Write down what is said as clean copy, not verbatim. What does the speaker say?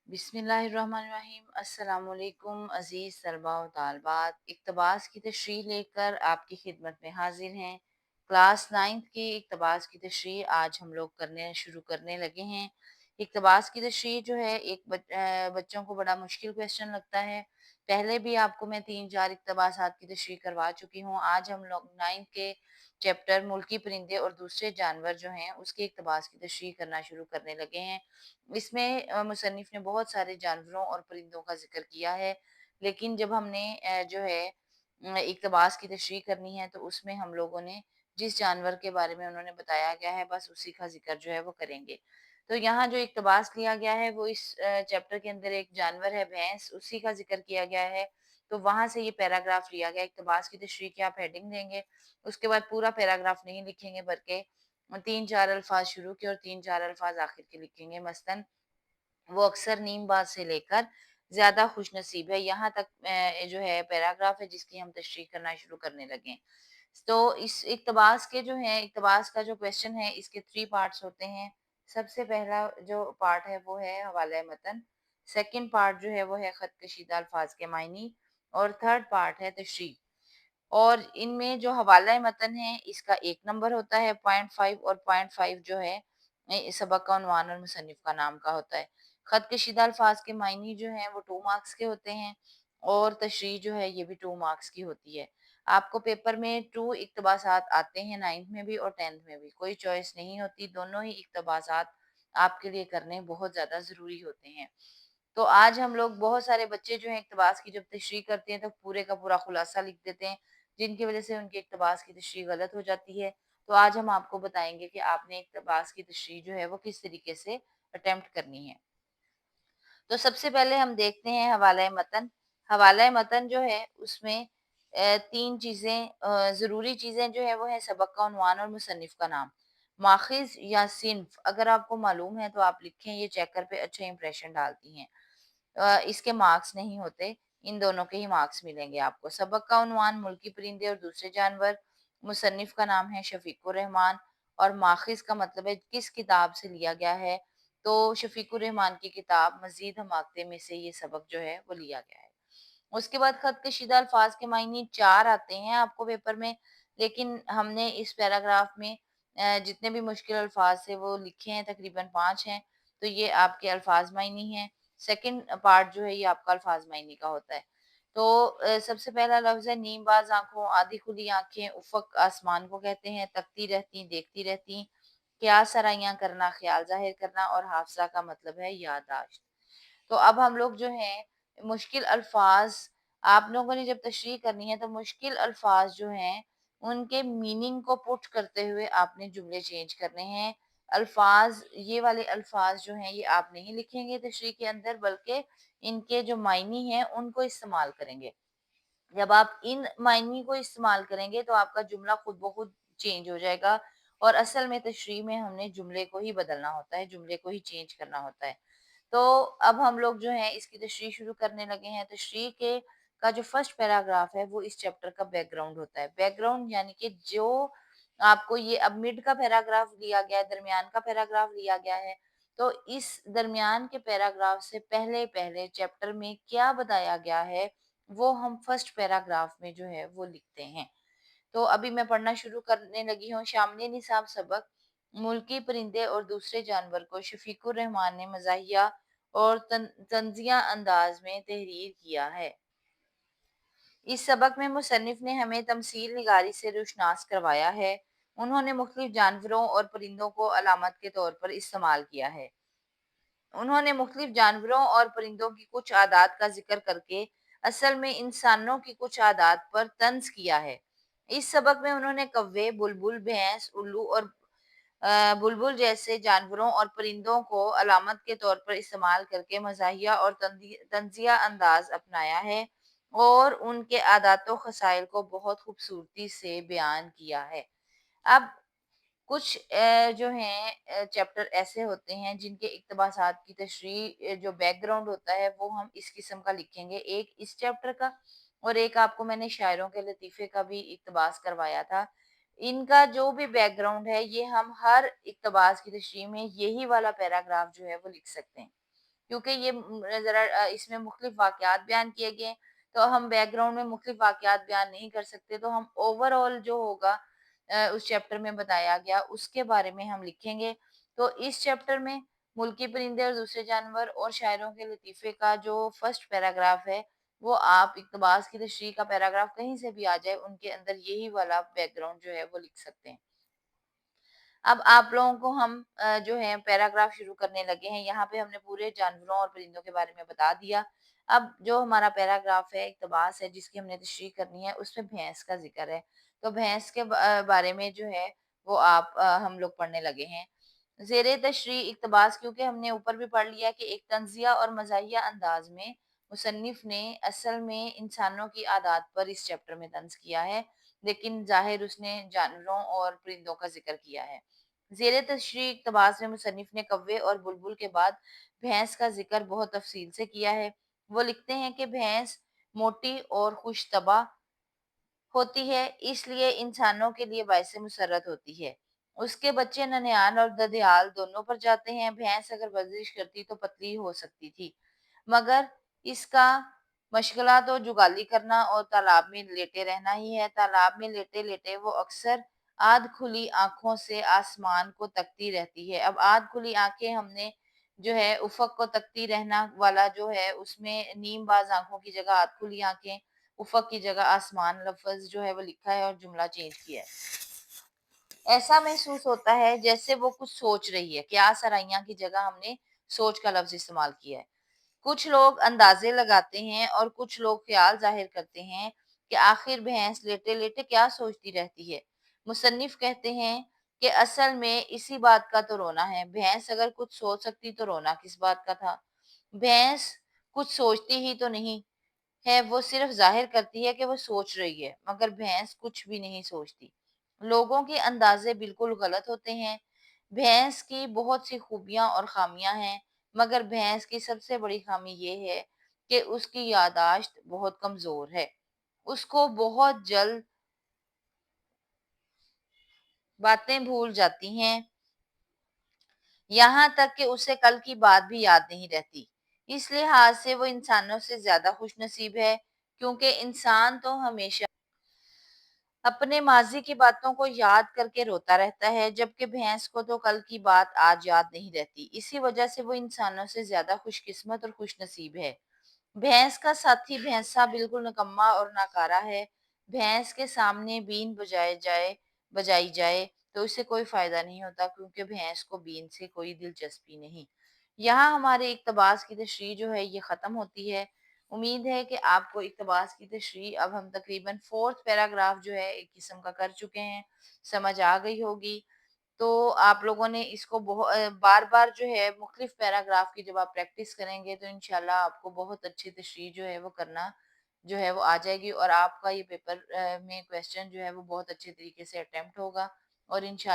बिस्मिल्लाहिर्रहमानिर्रहीम। अस्सलाम वालेकुम अज़ीज़ तलबा व तालिबात, इक़्तिबास की तशरीह लेकर आपकी खिदमत में हाजिर हैं। क्लास 9th की इक़्तिबास की तशरीह आज हम लोग शुरू करने लगे हैं। इक़्तिबास की तशरीह जो है बच्चों को बड़ा मुश्किल क्वेश्चन लगता है। पहले भी आपको मैं 3-4 इक़्तिबासात की तशरीह करवा चुकी हूँ। आज हम लोग 9th के चैप्टर मुल्की परिंदे और दूसरे जानवर जो हैं उसके इक़्तिबास की तशरीह करना शुरू करने लगे हैं। इसमें मुसन्निफ़ ने बहुत सारे जानवरों और परिंदों का ज़िक्र किया है, लेकिन जब हमने जो है इक़्तिबास की तशरीह करनी है तो उसमें हम लोगों ने जिस जानवर के बारे में उन्होंने बताया गया है बस उसी का ज़िक्र जो है वो करेंगे। तो यहाँ जो इक़्तिबास लिया गया है वो इस चैप्टर के अंदर एक जानवर है भैंस, उसी का ज़िक्र किया गया है। तो वहाँ से ये पैराग्राफ लिया गया है। इक़्तिबास की तशरीह की आप हेडिंग देंगे, उसके बाद पूरा पैराग्राफ नहीं लिखेंगे बल्कि 3-4 अल्फ़ाज़ शुरू के और 3-4 अल्फ़ाज़ आखिर के लिखेंगे। मसलन वो अक्सर नीमबाज से लेकर ज़्यादा खुशनसीब है, यहाँ तक जो है पैराग्राफ है जिसकी हम तशरीह करना शुरू करने लगे हैं। तो इस इक़्तिबास के जो है इक़्तिबास का जो क्वेश्चन है इसके 3 पार्ट्स होते हैं। सबसे पहला जो पार्ट है वो है हवाला मतन, सेकंड पार्ट जो है वो है ख़त कशीदा अल्फाज के मायनी और थर्ड पार्ट है तशरीह। और इनमें जो हवाला मतन है इसका 1 नंबर होता है, पॉइंट 5 और पॉइंट 5 जो है इस सबक का उन्वान और मुसन्निफ का नाम का होता है। खत कशीदा अल्फाज के मायनी जो हैं वो 2 मार्क्स के होते हैं और तशरीह जो है ये भी 2 मार्क्स की होती है। आपको पेपर में 2 इक़्तिबासात आते हैं 9th में भी और 10th में भी, कोई चॉइस नहीं होती, दोनों ही इक़्तिबासात आपके लिए करने बहुत ज़्यादा ज़रूरी होते हैं। तो आज हम लोग बहुत सारे बच्चे जो हैं इक़्तिबास की जब तशरीह करते हैं तो पूरे का पूरा खुलासा लिख देते हैं, जिनकी वजह से उनकी इक़्तिबास की तशरीह गलत हो जाती है। तो आज हम आपको बताएँगे कि आपने इक़्तिबास की तशरीह जो है वो किस तरीके से अटेम्प्ट करनी है। तो सबसे पहले हम देखते हैं हवाला मतन। हवाला मतन जो है उसमें 3 चीज़ें ज़रूरी चीज़ें जो है वो है सबक का उन्वान और मुसन्निफ का नाम। माखिज़ या सिन्फ़ अगर आपको मालूम है तो आप लिखें, ये चेकर पे अच्छे इंप्रेशन डालती हैं। इसके मार्क्स नहीं होते, इन दोनों के ही मार्क्स मिलेंगे आपको। सबक का उन्वान मुल्की परिंदे और दूसरे जानवर, मुसन्निफ का नाम है शफीकुर रहमान और माखिज़ का मतलब है किस किताब से लिया गया है, तो शफीकुर रहमान की किताब मज़ीद हमाकते में से ये सबक जो है वो लिया गया है। उसके बाद खत कशीदा अल्फाज के मायने 4 आते हैं आपको पेपर में, लेकिन हमने इस पैराग्राफ में जितने भी मुश्किल अल्फाज थे वो लिखे हैं, तकरीबन 5 हैं, तो ये आपके अल्फाज मायनी हैं। सेकंड पार्ट जो है ये आपका अल्फाज मायनी का होता है। तो सबसे पहला लफ्ज़ है नीमबाज आँखों, आधी खुली आँखें, उफ़क़ आसमान को कहते हैं, तकती रहती, देखती रहती, क़यास सराइयाँ करना, ख़्याल ज़ाहिर करना और हाफ़ज़ा का मतलब है याददाश्त। तो अब हम लोग जो हैं मुश्किल अल्फाज आप लोगों ने जब तशरीह करनी है तो मुश्किल अल्फाज जो हैं उनके मीनिंग को पुट करते हुए आपने जुमले चेंज करने हैं। अल्फाज ये वाले अल्फाज जो हैं ये आप नहीं लिखेंगे तशरीह के अंदर, बल्कि इनके जो मायनी हैं उनको इस्तेमाल करेंगे। जब आप इन मायनी को इस्तेमाल करेंगे तो आपका जुमला खुद ब खुद चेंज हो जाएगा और असल में तशरीह में हमने जुमले को ही बदलना होता है, जुमले को ही चेंज करना होता है। तो अब हम लोग जो हैं इसकी तशरीह शुरू करने लगे हैं। तशरीह के का जो फर्स्ट पैराग्राफ है वो इस चैप्टर का बैकग्राउंड होता है। बैकग्राउंड यानी कि जो आपको ये अब मिड का पैराग्राफ दिया गया है, दरमियान का पैराग्राफ लिया गया है, तो इस दरमियान के पैराग्राफ से पहले-पहले चैप्टर में क्या बताया गया है, वो हम फर्स्ट पैराग्राफ में जो है वो लिखते हैं। तो अभी मैं पढ़ना शुरू करने लगी हूँ। शामली निसाब सबक मुल्की परिंदे और दूसरे जानवर को शफीकुर रहमान ने मज़ाहिया और तंजिया अंदाज में तहरीर किया है। इस सबक में मुसन्निफ ने हमें तमसील निगारी से रोशनास करवाया है। उन्होंने मुख्तलिफ जानवरों और परिंदों को अलामत के तौर पर इस्तेमाल किया है। उन्होंने मुख्तलिफ जानवरों और परिंदों की कुछ आदात का जिक्र करके असल में इंसानों की कुछ आदात पर तंज किया है। इस सबक में उन्होंने कौवे, बुलबुल, भैंस, उल्लू और बुलबुल जैसे जानवरों और परिंदों को अलामत के तौर पर इस्तेमाल करके मज़ाहिया और तंजिया अंदाज अपनाया है और उनके आदात खसाइल को बहुत खूबसूरती से बयान किया है। अब कुछ जो हैं चैप्टर ऐसे होते हैं जिनके इक़्तिबासात की तशरीह जो बैकग्राउंड होता है वो हम इस किस्म का लिखेंगे। एक इस चैप्टर का और एक आपको मैंने शायरों के लतीफ़े का भी इक़्तिबास करवाया था। इनका जो भी बैकग्राउंड है ये हम हर इक़्तिबास की तशरीह में यही वाला पैराग्राफ जो है वो लिख सकते हैं। کیونکہ یہ ذرا اس میں مختلف واقعات بیان کیے گئے ہیں، تو ہم بیک گراؤنڈ میں مختلف واقعات بیان نہیں کر سکتے، تو ہم اوور آل جو ہوگا اس چیپٹر میں بتایا گیا اس کے بارے میں ہم لکھیں گے۔ تو اس چیپٹر میں ملکی پرندے اور دوسرے جانور اور شاعروں کے لطیفے کا جو فرسٹ پیراگراف ہے، وہ آپ اقتباس کی تشریح کا پیراگراف کہیں سے بھی آ جائے، ان کے اندر یہی والا بیک گراؤنڈ جو ہے وہ لکھ سکتے ہیں۔ اب آپ لوگوں کو ہم جو ہے پیراگراف شروع کرنے لگے ہیں۔ یہاں پہ ہم نے پورے جانوروں اور پرندوں کے بارے میں بتا دیا۔ اب جو ہمارا پیراگراف ہے، اقتباس ہے، جس کی ہم نے تشریح کرنی ہے، اس میں بھینس کا ذکر ہے۔ تو بھینس کے بارے میں جو ہے وہ آپ ہم لوگ پڑھنے لگے ہیں۔ زیر تشریح اقتباس، کیونکہ ہم نے اوپر بھی پڑھ لیا کہ ایک طنزیہ اور مزاحیہ انداز میں مصنف نے اصل میں انسانوں کی عادات پر اس چیپٹر میں طنز کیا ہے، لیکن ظاہر اس نے جانوروں اور پرندوں کا ذکر کیا ہے۔ زیر تشریح اقتباس میں مصنف نے کوے اور بلبل کے بعد بھینس کا ذکر بہت تفصیل سے کیا ہے۔ وہ لکھتے ہیں کہ بھینس موٹی اور خوش طبع ہوتی ہے، اس لیے انسانوں کے لیے باعث مسرت ہوتی ہے۔ اس کے بچے ننیال اور ددیال دونوں پر جاتے ہیں۔ بھینس اگر ورزش کرتی تو پتلی ہو سکتی تھی، مگر اس کا مشغلہ تو جگالی کرنا اور تالاب میں لیٹے رہنا ہی ہے۔ تالاب میں لیٹے لیٹے وہ اکثر آدھ کھلی آنکھوں سے آسمان کو تکتی رہتی ہے۔ اب آدھ کھلی آنکھیں ہم نے جو ہے افق کو تکتی رہنا والا جو ہے، اس میں نیم باز آنکھوں کی جگہ آدھ کھلی آنکھیں، افق کی جگہ آسمان لفظ جو ہے وہ لکھا ہے اور جملہ چینج کیا ہے۔ ایسا محسوس ہوتا ہے جیسے وہ کچھ سوچ رہی ہے۔ کیا سرائیاں کی جگہ ہم نے سوچ کا لفظ استعمال کیا ہے۔ کچھ لوگ اندازے لگاتے ہیں اور کچھ لوگ خیال ظاہر کرتے ہیں کہ آخر بھینس لیٹے لیٹے کیا سوچتی رہتی ہے۔ مصنف کہتے ہیں کہ اصل میں اسی بات کا تو رونا ہے۔ بھینس اگر کچھ سوچ سکتی تو رونا کس بات کا تھا؟ بھینس کچھ سوچتی ہی تو نہیں ہے، وہ صرف ظاہر کرتی ہے کہ وہ سوچ رہی ہے، مگر بھینس کچھ بھی نہیں سوچتی۔ لوگوں کے اندازے بالکل غلط ہوتے ہیں۔ بھینس کی بہت سی خوبیاں اور خامیاں ہیں، مگر بھینس کی سب سے بڑی خامی یہ ہے کہ اس کی یادداشت بہت کمزور ہے۔ اس کو بہت جلد باتیں بھول جاتی ہیں، یہاں تک کہ اسے کل کی بات بھی یاد نہیں رہتی۔ اس لحاظ سے وہ انسانوں سے زیادہ خوش نصیب ہے، کیونکہ انسان تو ہمیشہ اپنے ماضی کی باتوں کو یاد کر کے روتا رہتا ہے، جبکہ بھینس کو تو کل کی بات آج یاد نہیں رہتی۔ اسی وجہ سے وہ انسانوں سے زیادہ خوش قسمت اور خوش نصیب ہے۔ بھینس کا ساتھی بھینسا بالکل نکما اور ناکارہ ہے۔ بھینس کے سامنے بین بجائی جائے تو اسے کوئی فائدہ نہیں ہوتا، کیونکہ بھینس کو بین سے کوئی دلچسپی نہیں۔ یہاں ہمارے اقتباس کی تشریح جو ہے یہ ختم ہوتی ہے۔ امید ہے کہ آپ کو اقتباس کی تشریح، اب ہم تقریباً فورتھ پیراگراف جو ہے ایک قسم کا کر چکے ہیں، سمجھ آ گئی ہوگی۔ تو آپ لوگوں نے اس کو بار بار جو ہے مختلف پیراگراف کی جب آپ پریکٹس کریں گے تو انشاءاللہ آپ کو بہت اچھی تشریح جو ہے وہ کرنا جو ہے وہ آ جائے گی، اور آپ کا یہ پیپر میں کویسچن جو ہے وہ بہت اچھے طریقے سے اٹیمپٹ ہوگا، اور انشاءاللہ